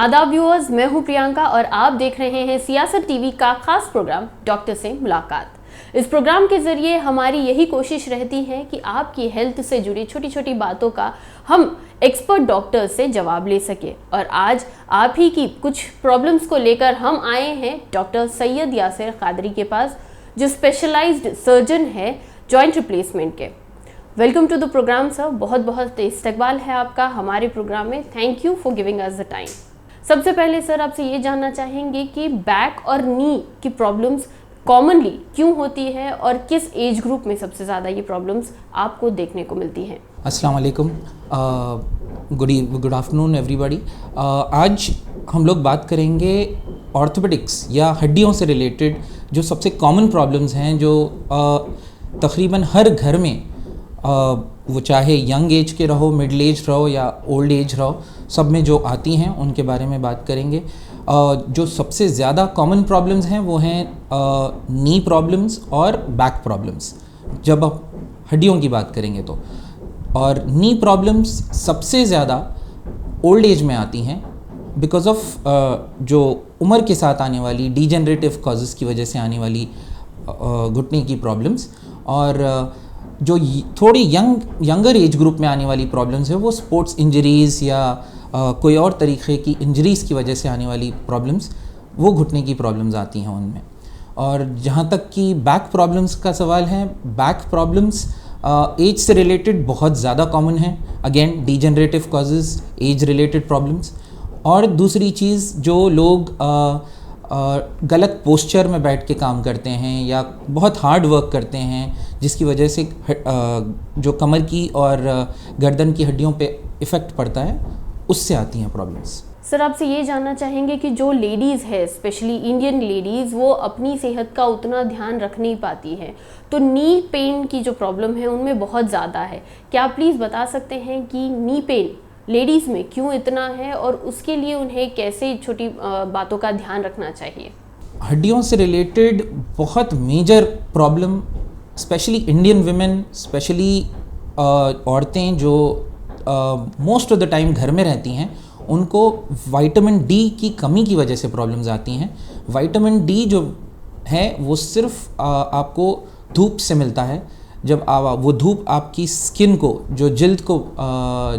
आदाब व्यूअर्स, मैं हूं प्रियंका और आप देख रहे हैं सियासत टीवी का खास प्रोग्राम डॉक्टर से मुलाकात। इस प्रोग्राम के जरिए हमारी यही कोशिश रहती है कि आपकी हेल्थ से जुड़ी छोटी छोटी बातों का हम एक्सपर्ट डॉक्टर से जवाब ले सके। और आज आप ही की कुछ प्रॉब्लम्स को लेकर हम आए हैं डॉक्टर सैयद यासिर कादरी के पास, जो स्पेशलाइज्ड सर्जन है जॉइंट रिप्लेसमेंट के। Welcome to the programme sir. बहुत बहुत इस्तकबाल है आपका हमारे प्रोग्राम में। Thank you for giving us the time. सबसे पहले सर आपसे ये जानना चाहेंगे कि बैक और नी की प्रॉब्लम्स कॉमनली क्यों होती है और किस एज ग्रुप में सबसे ज़्यादा ये प्रॉब्लम्स आपको देखने को मिलती हैं। अस्सलाम वालेकुम, गुड आफ्टरनून एवरीबॉडी। आज हम लोग बात करेंगे ऑर्थोपेडिक्स या हड्डियों से रिलेटेड जो सबसे कॉमन प्रॉब्लम्स हैं, जो तकरीबन हर घर में वो चाहे यंग एज के रहो, मिडिल एज रहो या ओल्ड एज रहो, सब में जो आती हैं उनके बारे में बात करेंगे। जो सबसे ज़्यादा कॉमन प्रॉब्लम्स हैं वो हैं नी प्रॉब्लम्स और बैक प्रॉब्लम्स, जब आप हड्डियों की बात करेंगे तो। और नी प्रॉब्लम्स सबसे ज़्यादा ओल्ड एज में आती हैं बिकॉज ऑफ जो उम्र के साथ आने वाली डीजेनरेटिव कॉजेज़ की वजह से आने वाली घुटने की प्रॉब्लम्स। और जो थोड़ी यंगर एज ग्रुप में आने वाली प्रॉब्लम्स है वो स्पोर्ट्स इंजरीज़ या कोई और तरीक़े की इंजरीज़ की वजह से आने वाली प्रॉब्लम्स, वो घुटने की प्रॉब्लम्स आती हैं उनमें। और जहाँ तक कि बैक प्रॉब्लम्स का सवाल है, बैक प्रॉब्लम्स एज से रिलेटेड बहुत ज़्यादा कॉमन है। Again degenerative causes, age related problems. और दूसरी चीज़, जो लोग गलत पोस्चर में बैठ के काम करते हैं या बहुत हार्ड वर्क करते हैं, जिसकी वजह से जो कमर की और गर्दन की हड्डियों पे इफ़ेक्ट पड़ता है, उससे आती हैं प्रॉब्लम्स। सर आपसे ये जानना चाहेंगे कि जो लेडीज़ है, स्पेशली इंडियन लेडीज़, वो अपनी सेहत का उतना ध्यान रख नहीं पाती हैं, तो नी पेन की जो प्रॉब्लम है उनमें बहुत ज़्यादा है। क्या आप प्लीज़ बता सकते हैं कि नी पेन लेडीज़ में क्यों इतना है और उसके लिए उन्हें कैसे छोटी बातों का ध्यान रखना चाहिए। हड्डियों से रिलेटेड बहुत major problem, specially Indian women, specially औरतें जो मोस्ट ऑफ द टाइम घर में रहती हैं, उनको विटामिन डी की कमी की वजह से प्रॉब्लम्स आती हैं। विटामिन डी जो है वो सिर्फ आपको धूप से मिलता है। जब वो धूप आपकी स्किन को, जो जिल्द को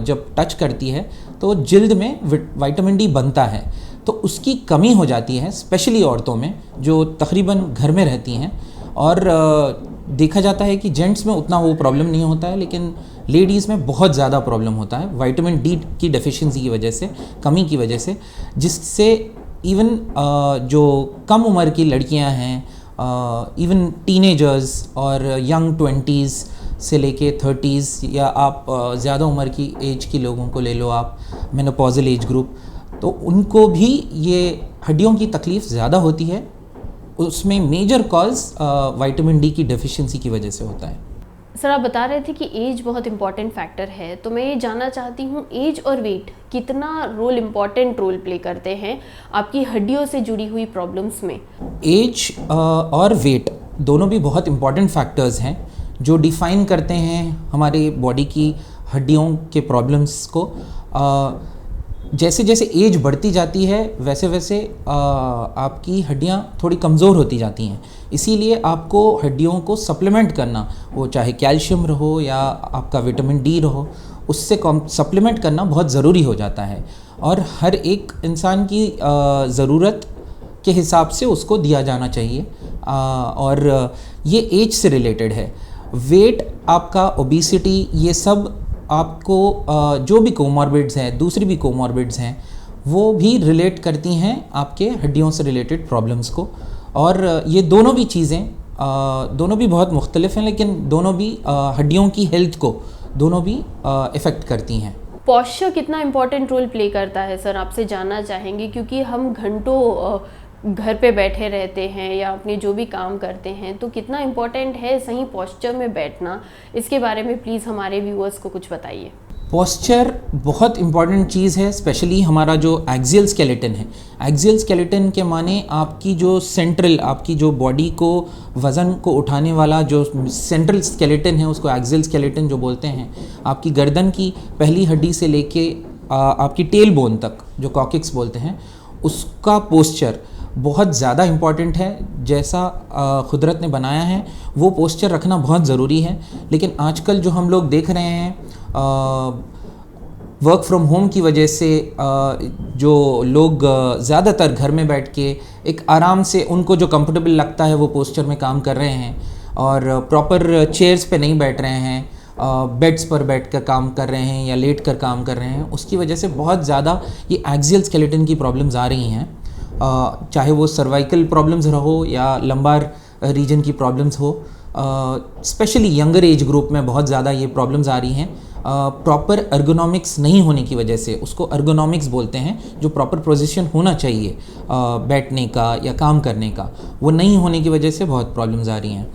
जब टच करती है तो जिल्द में विटामिन डी बनता है, तो उसकी कमी हो जाती है स्पेशली औरतों में जो तकरीबन घर में रहती हैं। और देखा जाता है कि जेंट्स में उतना वो प्रॉब्लम नहीं होता है, लेकिन लेडीज़ में बहुत ज़्यादा प्रॉब्लम होता है विटामिन डी की डेफिशिएंसी की वजह से, कमी की वजह से, जिससे इवन जो कम उम्र की लड़कियां हैं, इवन टीनेजर्स और यंग 20s से लेके 30s, या आप ज़्यादा उम्र की एज की लोगों को ले लो आप, मेनोपॉजल एज ग्रुप, तो उनको भी ये हड्डियों की तकलीफ़ ज़्यादा होती है। उसमें मेजर कॉज विटामिन डी की डेफिशिएंसी की वजह से होता है। सर आप बता रहे थे कि एज बहुत इंपॉर्टेंट फैक्टर है, तो मैं ये जानना चाहती हूँ एज और वेट कितना इम्पॉर्टेंट रोल प्ले करते हैं आपकी हड्डियों से जुड़ी हुई प्रॉब्लम्स में। एज और वेट दोनों भी बहुत इम्पॉर्टेंट फैक्टर्स हैं जो डिफ़ाइन करते हैं हमारे बॉडी की हड्डियों के प्रॉब्लम्स को। जैसे जैसे एज बढ़ती जाती है वैसे वैसे आपकी हड्डियाँ थोड़ी कमज़ोर होती जाती हैं, इसीलिए आपको हड्डियों को सप्लीमेंट करना, वो चाहे कैल्शियम रहो या आपका विटामिन डी रहो, उससे सप्लीमेंट करना बहुत ज़रूरी हो जाता है। और हर एक इंसान की ज़रूरत के हिसाब से उसको दिया जाना चाहिए। और ये एज से रिलेटेड है। वेट आपका, ओबेसिटी, ये सब आपको जो भी कोमॉर्बिड्स हैं, दूसरी भी कोमॉर्बिड्स हैं, वो भी रिलेट करती हैं आपके हड्डियों से रिलेटेड प्रॉब्लम्स को। और ये दोनों भी चीज़ें दोनों भी बहुत मुख्तलिफ हैं, लेकिन दोनों भी हड्डियों की हेल्थ को दोनों भी इफ़ेक्ट करती हैं। पॉस्चर कितना इम्पोर्टेंट रोल प्ले करता है सर, आपसे जानना चाहेंगे, क्योंकि हम घंटों घर पे बैठे रहते हैं या अपने जो भी काम करते हैं, तो कितना इम्पोर्टेंट है सही पॉस्चर में बैठना, इसके बारे में प्लीज़ हमारे व्यूअर्स को कुछ बताइए। पॉस्चर बहुत इम्पॉर्टेंट चीज़ है, स्पेशली हमारा जो एक्सियल स्केलेटन है। एक्सियल स्केलेटन के माने आपकी जो सेंट्रल, आपकी जो बॉडी को वज़न को उठाने वाला जो सेंट्रल स्केलेटन है, उसको एक्सियल स्केलेटन जो बोलते हैं। आपकी गर्दन की पहली हड्डी से लेके आपकी टेल बोन तक, जो कॉकिक्स बोलते हैं, उसका पोस्चर बहुत ज़्यादा इम्पॉर्टेंट है। जैसा कुदरत ने बनाया है वो पोस्चर रखना बहुत ज़रूरी है। लेकिन आजकल जो हम लोग देख रहे हैं वर्क फ्रॉम होम की वजह से जो लोग ज़्यादातर घर में बैठ के एक आराम से उनको जो कंफर्टेबल लगता है वो पोस्चर में काम कर रहे हैं और प्रॉपर चेयर्स पे नहीं बैठ रहे हैं, बेड्स पर बैठ कर काम कर रहे हैं या लेट कर काम कर रहे हैं, उसकी वजह से बहुत ज़्यादा ये एक्सियल स्केलेटन की प्रॉब्लम्स आ रही हैं। चाहे वो सर्वाइकल प्रॉब्लम्स रहो या लंबार रीजन की प्रॉब्लम्स हो, स्पेशली यंगर एज ग्रुप में बहुत ज़्यादा ये प्रॉब्लम्स आ रही हैं। प्रॉपर अर्गोनॉमिक्स नहीं होने की वजह से, उसको अर्गोनॉमिक्स बोलते हैं, जो प्रॉपर पोजीशन होना चाहिए बैठने का या काम करने का, वो नहीं होने की वजह से बहुत प्रॉब्लम्स आ रही हैं।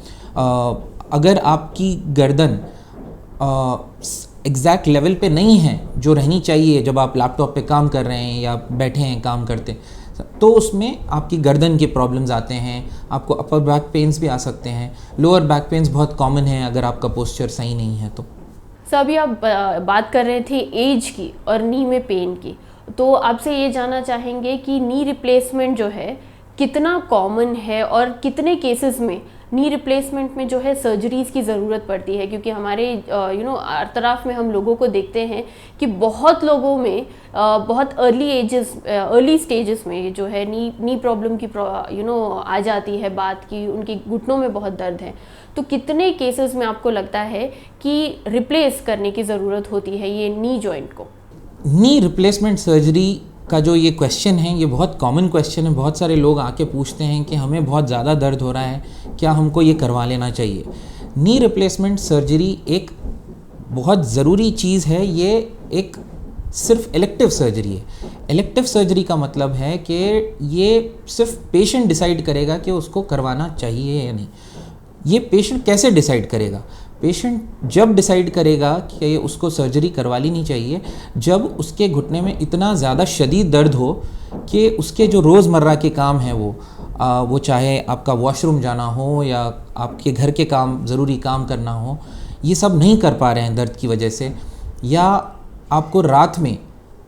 अगर आपकी गर्दन एग्जैक्ट लेवल पे नहीं है जो रहनी चाहिए जब आप लैपटॉप पे काम कर रहे हैं या बैठे हैं काम करते, तो उसमें आपकी गर्दन के प्रॉब्लम्स आते हैं, आपको अपर बैक पेन्स भी आ सकते हैं, लोअर बैक पेन्स बहुत कॉमन है अगर आपका पोस्चर सही नहीं है तो। सर अभी आप बात कर रहे थे एज की और नी में पेन की, तो आपसे ये जानना चाहेंगे कि नी रिप्लेसमेंट जो है कितना कॉमन है और कितने केसेस में नी रिप्लेसमेंट में जो है सर्जरीज़ की ज़रूरत पड़ती है, क्योंकि हमारे तरफ में हम लोगों को देखते हैं कि बहुत लोगों में बहुत अर्ली स्टेजेस में जो है नी प्रॉब्लम की आ जाती है बात की, उनके घुटनों में बहुत दर्द है। तो कितने केसेस में आपको लगता है कि रिप्लेस करने की ज़रूरत होती है ये नी जॉइंट को? नी रिप्लेसमेंट सर्जरी का जो ये क्वेश्चन है ये बहुत कॉमन क्वेश्चन है। बहुत सारे लोग आके पूछते हैं कि हमें बहुत ज़्यादा दर्द हो रहा है, क्या हमको ये करवा लेना चाहिए। नी रिप्लेसमेंट सर्जरी एक बहुत ज़रूरी चीज़ है। ये एक सिर्फ इलेक्टिव सर्जरी है। इलेक्टिव सर्जरी का मतलब है कि ये सिर्फ पेशेंट डिसाइड करेगा कि उसको करवाना चाहिए या नहीं। ये पेशेंट कैसे डिसाइड करेगा? पेशेंट जब डिसाइड करेगा कि उसको सर्जरी करवा लेनी चाहिए जब उसके घुटने में इतना ज़्यादा शदीद दर्द हो कि उसके जो रोज़मर्रा के काम हैं वो चाहे आपका वॉशरूम जाना हो या आपके घर के काम, ज़रूरी काम करना हो, ये सब नहीं कर पा रहे हैं दर्द की वजह से, या आपको रात में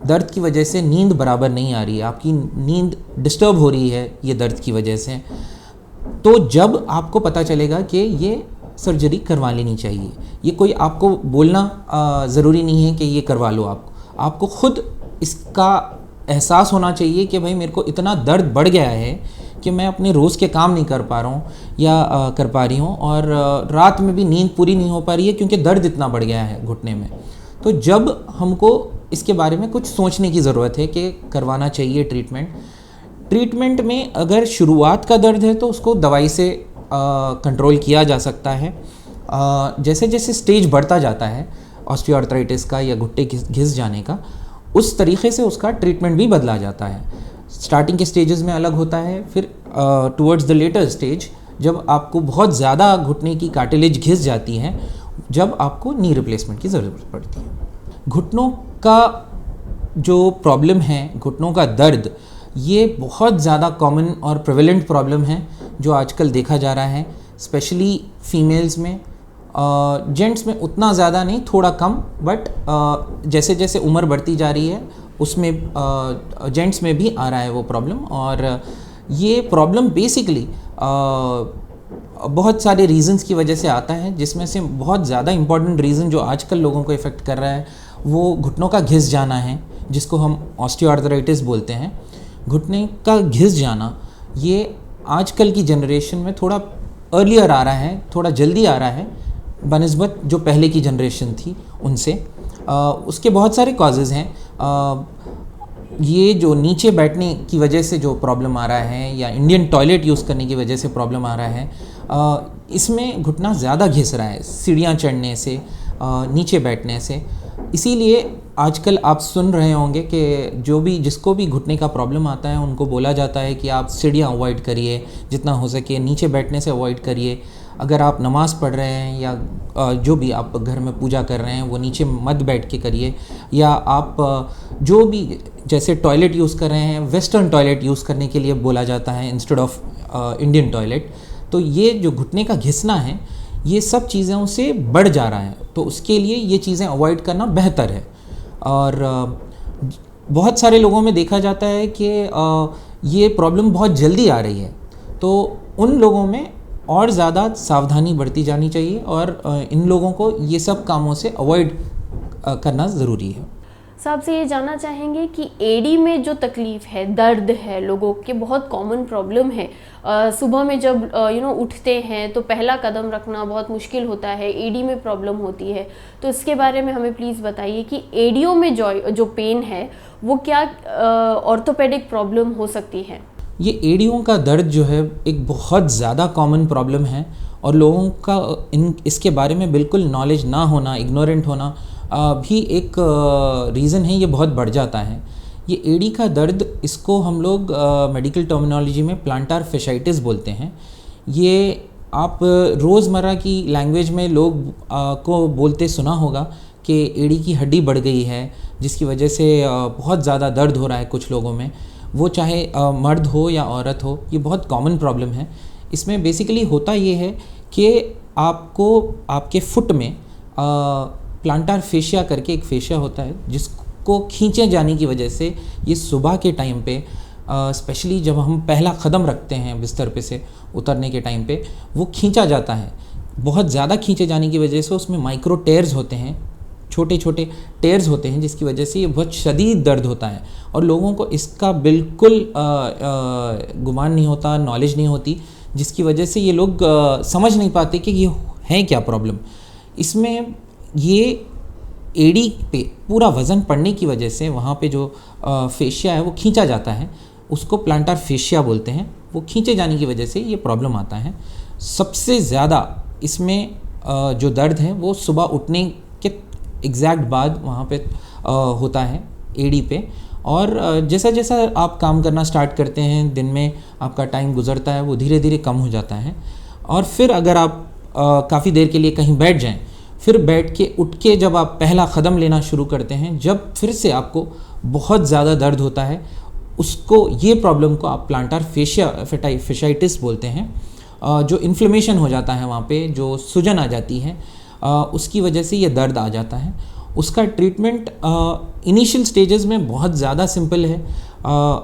दर्द की वजह से नींद बराबर नहीं आ रही है, आपकी नींद डिस्टर्ब हो रही है ये दर्द की वजह से, तो जब आपको पता चलेगा कि ये सर्जरी करवा लेनी चाहिए। ये कोई आपको बोलना ज़रूरी नहीं है कि ये करवा लो। आपको खुद इसका एहसास होना चाहिए कि भाई मेरे को इतना दर्द बढ़ गया है कि मैं अपने रोज़ के काम नहीं कर पा रहा हूँ या कर पा रही हूँ, और रात में भी नींद पूरी नहीं हो पा रही है क्योंकि दर्द इतना बढ़ गया है घुटने में। तो जब हमको इसके बारे में कुछ सोचने की ज़रूरत है कि करवाना चाहिए ट्रीटमेंट में अगर शुरुआत का दर्द है तो उसको दवाई से कंट्रोल किया जा सकता है। जैसे जैसे स्टेज बढ़ता जाता है ऑस्टियोआर्थराइटिस का या घुट्टे घिस जाने का, उस तरीके से उसका ट्रीटमेंट भी बदला जाता है। स्टार्टिंग के स्टेजेस में अलग होता है, फिर टुवर्ड्स द लेटर स्टेज जब आपको बहुत ज़्यादा घुटने की कार्टिलेज घिस जाती है, जब आपको नी रिप्लेसमेंट की ज़रूरत पड़ती है। घुटनों का जो प्रॉब्लम है, घुटनों का दर्द, ये बहुत ज़्यादा कॉमन और प्रेवेलेंट प्रॉब्लम है जो आजकल देखा जा रहा है, स्पेशली फीमेल्स में। जेंट्स में उतना ज़्यादा नहीं, थोड़ा कम, बट जैसे जैसे उम्र बढ़ती जा रही है उसमें जेंट्स में भी आ रहा है वो प्रॉब्लम। और ये प्रॉब्लम बेसिकली बहुत सारे रीज़न्स की वजह से आता है, जिसमें से बहुत ज़्यादा इम्पॉर्टेंट रीज़न जो आजकल लोगों को इफ़ेक्ट कर रहा है वो घुटनों का घिस जाना है, जिसको हम ऑस्टियोआर्थराइटिस बोलते हैं। घुटने का घिस जाना ये आजकल की जनरेशन में थोड़ा अर्लियर आ रहा है, थोड़ा जल्दी आ रहा है बनिस्बत जो पहले की जनरेशन थी उनसे। उसके बहुत सारे कॉजेज़ हैं। ये जो नीचे बैठने की वजह से जो प्रॉब्लम आ रहा है या इंडियन टॉयलेट यूज़ करने की वजह से प्रॉब्लम आ रहा है, इसमें घुटना ज़्यादा घिस रहा है सीढ़ियाँ चढ़ने से, नीचे बैठने से। इसीलिए आजकल आप सुन रहे होंगे कि जिसको भी घुटने का प्रॉब्लम आता है उनको बोला जाता है कि आप सीढ़ियाँ अवॉइड करिए, जितना हो सके नीचे बैठने से अवॉइड करिए। अगर आप नमाज़ पढ़ रहे हैं या जो भी आप घर में पूजा कर रहे हैं वो नीचे मत बैठ के करिए, या आप जो भी जैसे टॉयलेट यूज़ कर रहे हैं वेस्टर्न टॉयलेट यूज़ करने के लिए बोला जाता है इंस्टेड ऑफ इंडियन टॉयलेट। तो ये जो घुटने का घिसना है ये सब चीज़ों से बढ़ जा रहा है, तो उसके लिए ये चीज़ें अवॉइड करना बेहतर है। और बहुत सारे लोगों में देखा जाता है कि ये प्रॉब्लम बहुत जल्दी आ रही है, तो उन लोगों में और ज़्यादा सावधानी बरती जानी चाहिए और इन लोगों को ये सब कामों से अवॉइड करना ज़रूरी है। साहब से ये जानना चाहेंगे कि एडी में जो तकलीफ़ है, दर्द है, लोगों के बहुत कॉमन प्रॉब्लम है। सुबह में जब उठते हैं तो पहला कदम रखना बहुत मुश्किल होता है, एडी में प्रॉब्लम होती है, तो इसके बारे में हमें प्लीज़ बताइए कि एडियो में जो पेन है वो क्या ऑर्थोपेडिक प्रॉब्लम हो सकती है? ये एडियों का दर्द जो है एक बहुत ज़्यादा कॉमन प्रॉब्लम है और लोगों का इसके बारे में बिल्कुल नॉलेज ना होना, इग्नोरेंट होना भी एक रीज़न है, ये बहुत बढ़ जाता है। ये एडी का दर्द, इसको हम लोग मेडिकल टर्मिनोलॉजी में प्लांटार फेशाइटिस बोलते हैं। ये आप रोज़मर्रा की लैंग्वेज में लोग को बोलते सुना होगा कि एडी की हड्डी बढ़ गई है, जिसकी वजह से बहुत ज़्यादा दर्द हो रहा है कुछ लोगों में, वो चाहे मर्द हो या औरत हो। ये बहुत कॉमन प्रॉब्लम है। इसमें बेसिकली होता ये है कि आपको आपके फुट में प्लांटार फेशिया करके एक फेशिया होता है, जिसको खींचे जाने की वजह से ये सुबह के टाइम पे, स्पेशली जब हम पहला कदम रखते हैं बिस्तर पे से उतरने के टाइम पे, वो खींचा जाता है। बहुत ज़्यादा खींचे जाने की वजह से उसमें माइक्रो टेयर्स होते हैं, छोटे छोटे टेयर्स होते हैं, जिसकी वजह से ये बहुत शदीद दर्द होता है और लोगों को इसका बिल्कुल गुमान नहीं होता, नॉलेज नहीं होती, जिसकी वजह से ये लोग समझ नहीं पाते कि ये है क्या प्रॉब्लम। इसमें ये एडी पे पूरा वज़न पड़ने की वजह से वहाँ पे जो फेशिया है वो खींचा जाता है, उसको प्लांटार फेशिया बोलते हैं। वो खींचे जाने की वजह से ये प्रॉब्लम आता है। सबसे ज़्यादा इसमें जो दर्द है वो सुबह उठने के एग्जैक्ट बाद वहाँ पे होता है एडी पे, और जैसा जैसा आप काम करना स्टार्ट करते हैं, दिन में आपका टाइम गुजरता है, वो धीरे धीरे कम हो जाता है। और फिर अगर आप काफ़ी देर के लिए कहीं बैठ जाएं, फिर बैठ के उठ के जब आप पहला कदम लेना शुरू करते हैं, जब फिर से आपको बहुत ज़्यादा दर्द होता है, उसको ये प्रॉब्लम को आप प्लांटार फेशाइटिस बोलते हैं। जो इन्फ्लेमेशन हो जाता है वहाँ पे, जो सूजन आ जाती है, उसकी वजह से ये दर्द आ जाता है। उसका ट्रीटमेंट इनिशियल स्टेजेस में बहुत ज़्यादा सिंपल है।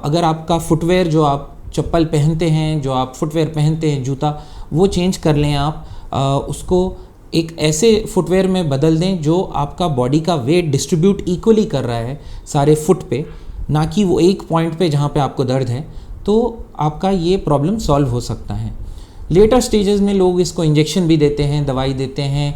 अगर आपका फुटवेयर, जो आप चप्पल पहनते हैं, जो आप फुटवेयर पहनते हैं, जूता, वो चेंज कर लें आप, उसको एक ऐसे फुटवेयर में बदल दें जो आपका बॉडी का वेट डिस्ट्रीब्यूट इक्वली कर रहा है सारे फुट पे, ना कि वो एक पॉइंट पे जहाँ पे आपको दर्द है, तो आपका ये प्रॉब्लम सॉल्व हो सकता है। लेटर स्टेजेस में लोग इसको इंजेक्शन भी देते हैं, दवाई देते हैं,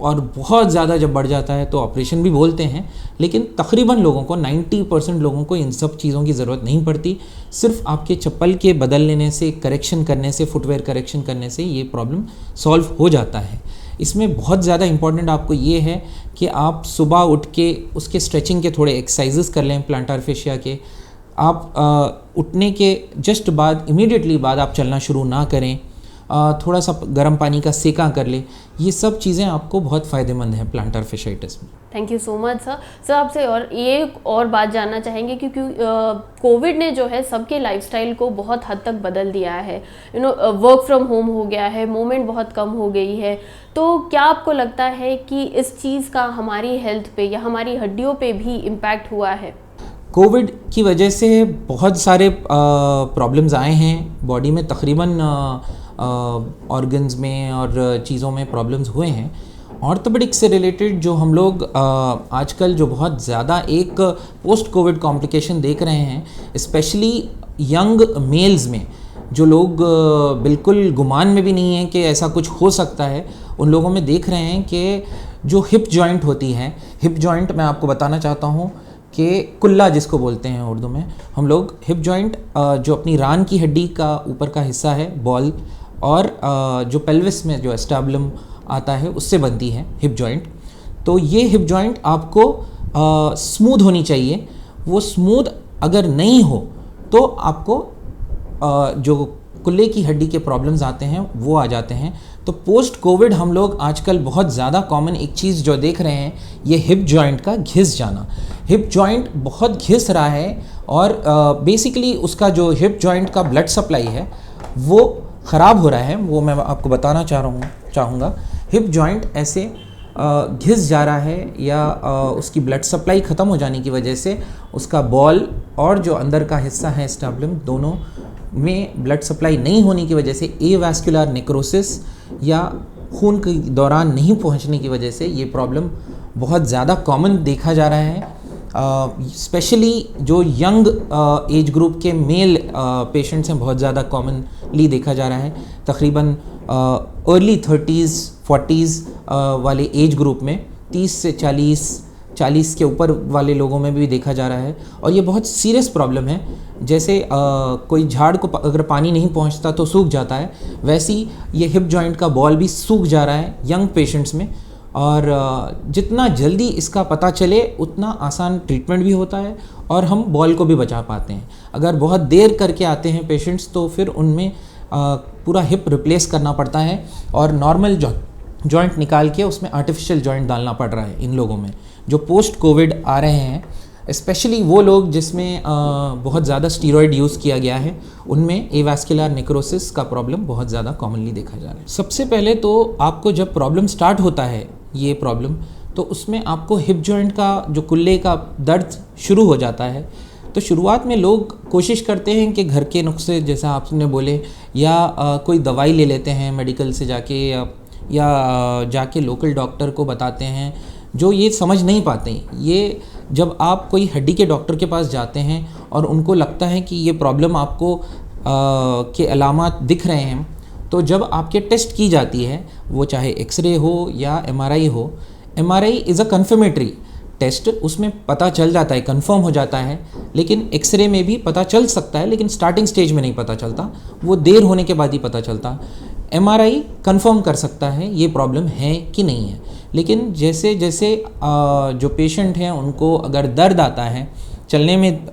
और बहुत ज़्यादा जब बढ़ जाता है तो ऑपरेशन भी बोलते हैं। लेकिन तकरीबन लोगों को 90% लोगों को इन सब चीज़ों की ज़रूरत नहीं पड़ती। सिर्फ आपके चप्पल के बदल लेने से, करेक्शन करने से, फुटवेयर करेक्शन करने से ये प्रॉब्लम सॉल्व हो जाता है। इसमें बहुत ज़्यादा इंपॉर्टेंट आपको ये है कि आप सुबह उठ के उसके स्ट्रेचिंग के थोड़े एक्सरसाइजेस कर लें प्लांटार फेशिया के। आप उठने के जस्ट बाद, इमीडिएटली बाद आप चलना शुरू ना करें, थोड़ा सा गर्म पानी का सेका कर ले। ये सब चीज़ें आपको बहुत फ़ायदेमंद हैं प्लांटार फेशाइटिस में। Thank you so much sir. आपसे और बात जानना चाहेंगे, क्योंकि कोविड ने जो है सबके लाइफस्टाइल को बहुत हद तक बदल दिया है। वर्क फ्रॉम होम हो गया है, मूवमेंट बहुत कम हो गई है, तो क्या आपको लगता है कि इस चीज़ का हमारी हेल्थ पे या हमारी हड्डियों पे भी इम्पैक्ट हुआ है? कोविड की वजह से बहुत सारे प्रॉब्लम्स आए हैं बॉडी में, तकरीबन ऑर्गन्स में और चीज़ों में प्रॉब्लम्स हुए हैं। ऑर्थोपेडिक्स से रिलेटेड जो हम लोग आजकल जो बहुत ज़्यादा एक पोस्ट कोविड कॉम्प्लिकेशन देख रहे हैं, स्पेशली यंग मेल्स में, जो लोग बिल्कुल गुमान में भी नहीं है कि ऐसा कुछ हो सकता है, उन लोगों में देख रहे हैं कि जो हिप जॉइंट होती है, हिप जॉइंट मैं आपको बताना चाहता हूँ कि कुल्ला जिसको बोलते हैं उर्दू में हम लोग, हिप जॉइंट जो अपनी रान की हड्डी का ऊपर का हिस्सा है, बॉल, और जो पेल्विस में जो एस्टेब्लम आता है, उससे बनती है हिप जॉइंट। तो ये हिप जॉइंट आपको स्मूथ होनी चाहिए। वो स्मूथ अगर नहीं हो तो आपको जो कुल्ले की हड्डी के प्रॉब्लम्स आते हैं वो आ जाते हैं। तो पोस्ट कोविड हम लोग आजकल बहुत ज़्यादा कॉमन एक चीज़ जो देख रहे हैं, ये हिप जॉइंट का घिस जाना। हिप जॉइंट बहुत घिस रहा है और बेसिकली उसका जो हिप जॉइंट का ब्लड सप्लाई है वो ख़राब हो रहा है। वो मैं आपको बताना चाहूँगा। हिप जॉइंट ऐसे घिस जा रहा है या उसकी ब्लड सप्लाई ख़त्म हो जाने की वजह से उसका बॉल और जो अंदर का हिस्सा है स्टेबुलम दोनों में ब्लड सप्लाई नहीं होने की वजह से एवास्कुलर नेक्रोसिस या खून के दौरान नहीं पहुंचने की वजह से ये प्रॉब्लम बहुत ज़्यादा कॉमन देखा जा रहा है। स्पेशली जो यंग एज ग्रुप के मेल पेशेंट्स हैं बहुत ज़्यादा कॉमनली देखा जा रहा है। तकरीबन अर्ली 30s 40s वाले एज ग्रुप में 30 से 40 के ऊपर वाले लोगों में भी देखा जा रहा है और ये बहुत सीरियस प्रॉब्लम है। जैसे कोई झाड़ को अगर पानी नहीं पहुंचता तो सूख जाता है, वैसी ये हिप जॉइंट का बॉल भी सूख जा रहा है यंग पेशेंट्स में। और जितना जल्दी इसका पता चले उतना आसान ट्रीटमेंट भी होता है और हम बॉल को भी बचा पाते हैं। अगर बहुत देर करके आते हैं पेशेंट्स तो फिर उनमें पूरा हिप रिप्लेस करना पड़ता है और नॉर्मल जॉइंट निकाल के उसमें आर्टिफिशियल जॉइंट डालना पड़ रहा है इन लोगों में जो पोस्ट कोविड आ रहे हैं। स्पेशली वो लोग जिसमें बहुत ज़्यादा स्टीरॉयड यूज़ किया गया है उनमें एवास्कुलर नेक्रोसिस का प्रॉब्लम बहुत ज़्यादा कॉमनली देखा जा रहा है। सबसे पहले तो आपको जब प्रॉब्लम स्टार्ट होता है ये प्रॉब्लम तो उसमें आपको हिप जॉइंट का जो कुल्ले का दर्द शुरू हो जाता है। तो शुरुआत में लोग कोशिश करते हैं कि घर के नुस्खे जैसा आपने बोले या कोई दवाई ले लेते हैं मेडिकल से जाके या जाके लोकल डॉक्टर को बताते हैं, जो ये समझ नहीं पाते। ये जब आप कोई हड्डी के डॉक्टर के पास जाते हैं और उनको लगता है कि ये प्रॉब्लम आपको के अलामात दिख रहे हैं तो जब आपके टेस्ट की जाती है वो चाहे एक्सरे हो या एमआरआई हो, MRI is a confirmatory test, उसमें पता चल जाता है, कंफर्म हो जाता है। लेकिन एक्सरे में भी पता चल सकता है लेकिन स्टार्टिंग स्टेज में नहीं पता चलता, वो देर होने के बाद ही पता चलता। एमआरआई कंफर्म कर सकता है ये प्रॉब्लम है कि नहीं है। लेकिन जैसे जैसे जो पेशेंट हैं उनको अगर दर्द आता है, चलने में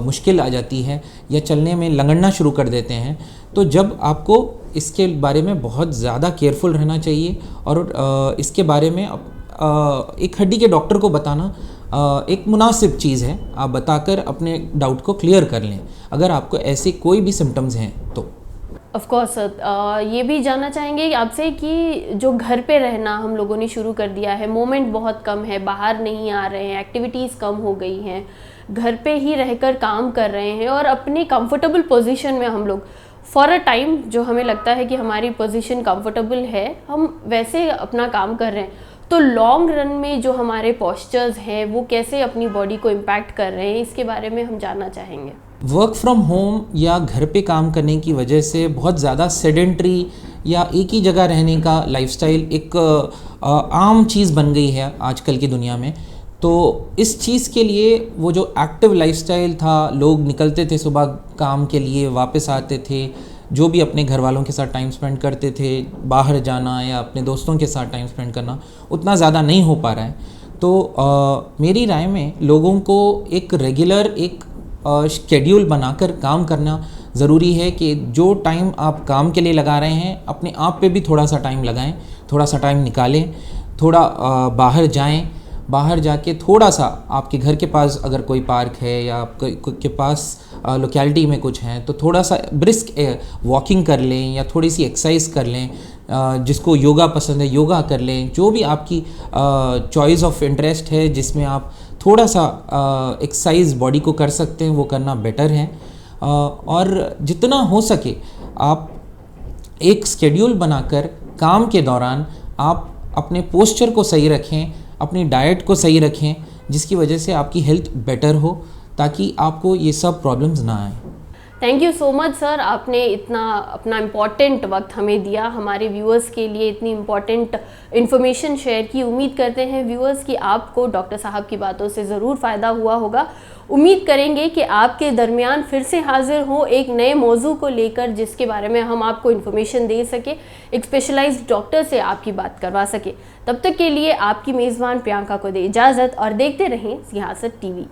मुश्किल आ जाती है या चलने में लंगड़ना शुरू कर देते हैं, तो जब आपको इसके बारे में बहुत ज़्यादा केयरफुल रहना चाहिए और इसके बारे में एक हड्डी के डॉक्टर को बताना एक मुनासिब चीज़ है। आप बताकर अपने डाउट को क्लियर कर लें अगर आपको ऐसे कोई भी सिम्टम्स हैं तो। ऑफ कोर्स सर, ये भी जानना चाहेंगे आपसे कि जो घर पे रहना हम लोगों ने शुरू कर दिया है, मोमेंट बहुत कम है, बाहर नहीं आ रहे हैं, एक्टिविटीज़ कम हो गई हैं, घर पे ही रहकर काम कर रहे हैं और अपनी कंफर्टेबल पोजीशन में हम लोग फॉर अ टाइम जो हमें लगता है कि हमारी पोजीशन कंफर्टेबल है, हम वैसे अपना काम कर रहे हैं, तो लॉन्ग रन में जो हमारे पोस्चर्स हैं वो कैसे अपनी बॉडी को इम्पैक्ट कर रहे हैं, इसके बारे में हम जानना चाहेंगे। वर्क फ्रॉम होम या घर पे काम करने की वजह से बहुत ज़्यादा सेडेंट्री या एक ही जगह रहने का लाइफस्टाइल एक आम चीज़ बन गई है आजकल की दुनिया में। तो इस चीज़ के लिए वो जो एक्टिव लाइफस्टाइल था, लोग निकलते थे सुबह काम के लिए, वापस आते थे, जो भी अपने घर वालों के साथ टाइम स्पेंड करते थे, बाहर जाना या अपने दोस्तों के साथ टाइम स्पेंड करना उतना ज़्यादा नहीं हो पा रहा है। तो मेरी राय में लोगों को एक रेगुलर एक शेड्यूल बनाकर काम करना ज़रूरी है कि जो टाइम आप काम के लिए लगा रहे हैं अपने आप पे भी थोड़ा सा टाइम लगाएं, थोड़ा सा टाइम निकालें, थोड़ा बाहर जाएं, बाहर जाके थोड़ा सा आपके घर के पास अगर कोई पार्क है या आपके पास लोकेलिटी में कुछ है तो थोड़ा सा ब्रिस्क वॉकिंग कर लें या थोड़ी सी एक्सरसाइज कर लें। जिसको योगा पसंद है योगा कर लें, जो भी आपकी चॉइस ऑफ इंटरेस्ट है जिसमें आप थोड़ा सा एक्सरसाइज बॉडी को कर सकते हैं वो करना बेटर है। और जितना हो सके आप एक शेड्यूल बनाकर काम के दौरान आप अपने पोस्चर को सही रखें, अपनी डाइट को सही रखें, जिसकी वजह से आपकी हेल्थ बेटर हो ताकि आपको ये सब प्रॉब्लम्स ना आए। Thank you so much sir, आपने इतना अपना इम्पॉर्टेंट वक्त हमें दिया, हमारे व्यूअर्स के लिए इतनी इम्पॉर्टेंट इन्फॉर्मेशन शेयर की। उम्मीद करते हैं व्यूअर्स कि आपको डॉक्टर साहब की बातों से ज़रूर फ़ायदा हुआ होगा। उम्मीद करेंगे कि आपके दरमियान फिर से हाजिर हो एक नए मौजू को लेकर जिसके बारे में हम आपको इन्फॉर्मेशन दे सके, एक स्पेशलाइज्ड डॉक्टर से आपकी बात करवा सके। तब तक के लिए आपकी मेज़बान प्रियंका को दे इजाज़त और देखते रहें सियासत टीवी।